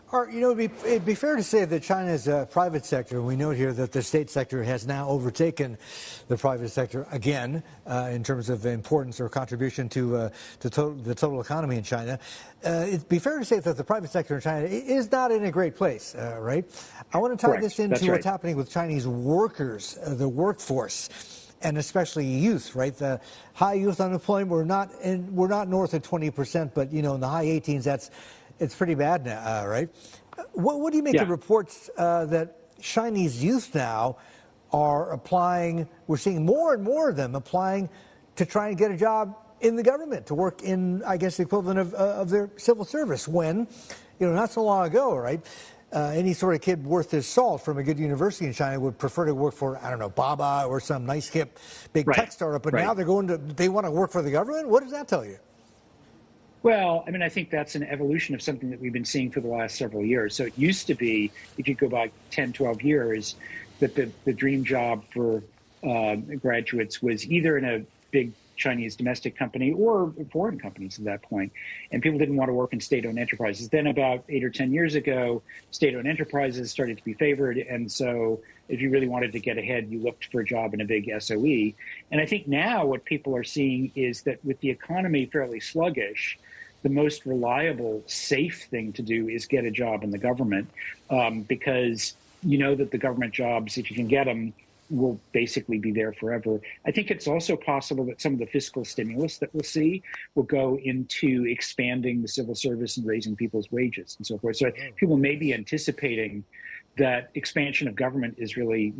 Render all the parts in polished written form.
Art, it'd be fair to say that China's private sector, and we note here that the state sector has now overtaken the private sector again in terms of importance or contribution to the total economy in China. It'd be fair to say that the private sector in China is not in a great place, right? I want to tie this into what's happening with Chinese workers, the workforce, and especially youth, right? The high youth unemployment, we're not north of 20%, but in the high 18s, it's pretty bad now, right? What do you make of reports that Chinese youth now are applying? We're seeing more and more of them applying to try and get a job in the government, to work in, I guess, the equivalent of their civil service. When, not so long ago, right? Any sort of kid worth his salt from a good university in China would prefer to work for, I don't know, Baba or some nice, hip, big tech startup. But now they want to work for the government? What does that tell you? Well, I think that's an evolution of something that we've been seeing for the last several years. So it used to be, if you go back 10, 12 years, that the dream job for graduates was either in a big Chinese domestic company or foreign companies at that point. And people didn't want to work in state-owned enterprises. Then about 8 or 10 years ago, state-owned enterprises started to be favored. And so if you really wanted to get ahead, you looked for a job in a big SOE. And I think now what people are seeing is that with the economy fairly sluggish, the most reliable, safe thing to do is get a job in the government because you know that the government jobs, if you can get them, will basically be there forever. I think it's also possible that some of the fiscal stimulus that we'll see will go into expanding the civil service and raising people's wages and so forth. So people may be anticipating that expansion of government is really,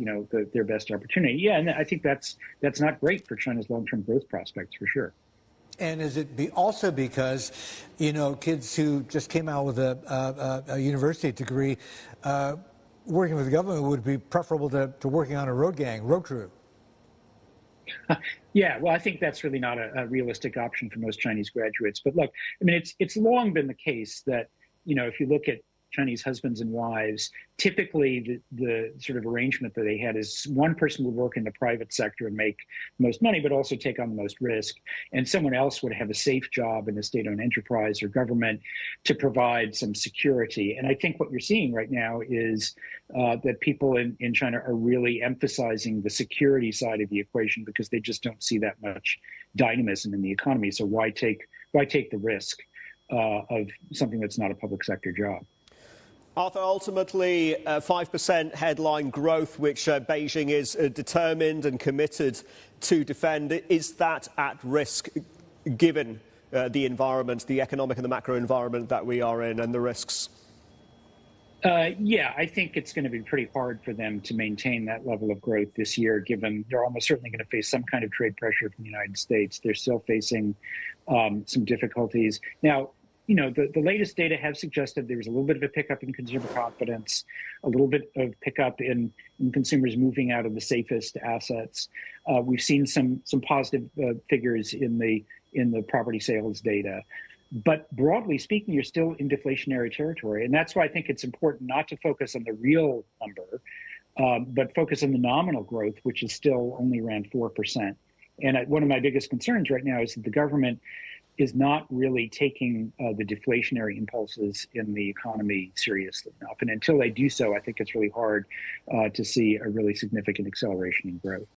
their best opportunity. Yeah, and I think that's not great for China's long-term growth prospects for sure. And is it also because, kids who just came out with a university degree, working with the government would be preferable to working on a road crew? Yeah, well, I think that's really not a realistic option for most Chinese graduates. But look, it's long been the case that, if you look at Chinese husbands and wives, typically the sort of arrangement that they had is one person would work in the private sector and make the most money, but also take on the most risk. And someone else would have a safe job in a state-owned enterprise or government to provide some security. And I think what you're seeing right now is that people in China are really emphasizing the security side of the equation because they just don't see that much dynamism in the economy. So why take the risk of something that's not a public sector job? Arthur, ultimately, 5% headline growth, which Beijing is determined and committed to defend. Is that at risk given the environment, the economic and the macro environment that we are in and the risks? Yeah, I think it's going to be pretty hard for them to maintain that level of growth this year, given they're almost certainly going to face some kind of trade pressure from the United States. They're still facing some difficulties. Now, the latest data have suggested there was a little bit of a pickup in consumer confidence, a little bit of pickup in consumers moving out of the safest assets. We've seen some positive figures in the property sales data. But broadly speaking, you're still in deflationary territory. And that's why I think it's important not to focus on the real number, but focus on the nominal growth, which is still only around 4%. And one of my biggest concerns right now is that the government is not really taking the deflationary impulses in the economy seriously enough. And until they do so, I think it's really hard to see a really significant acceleration in growth.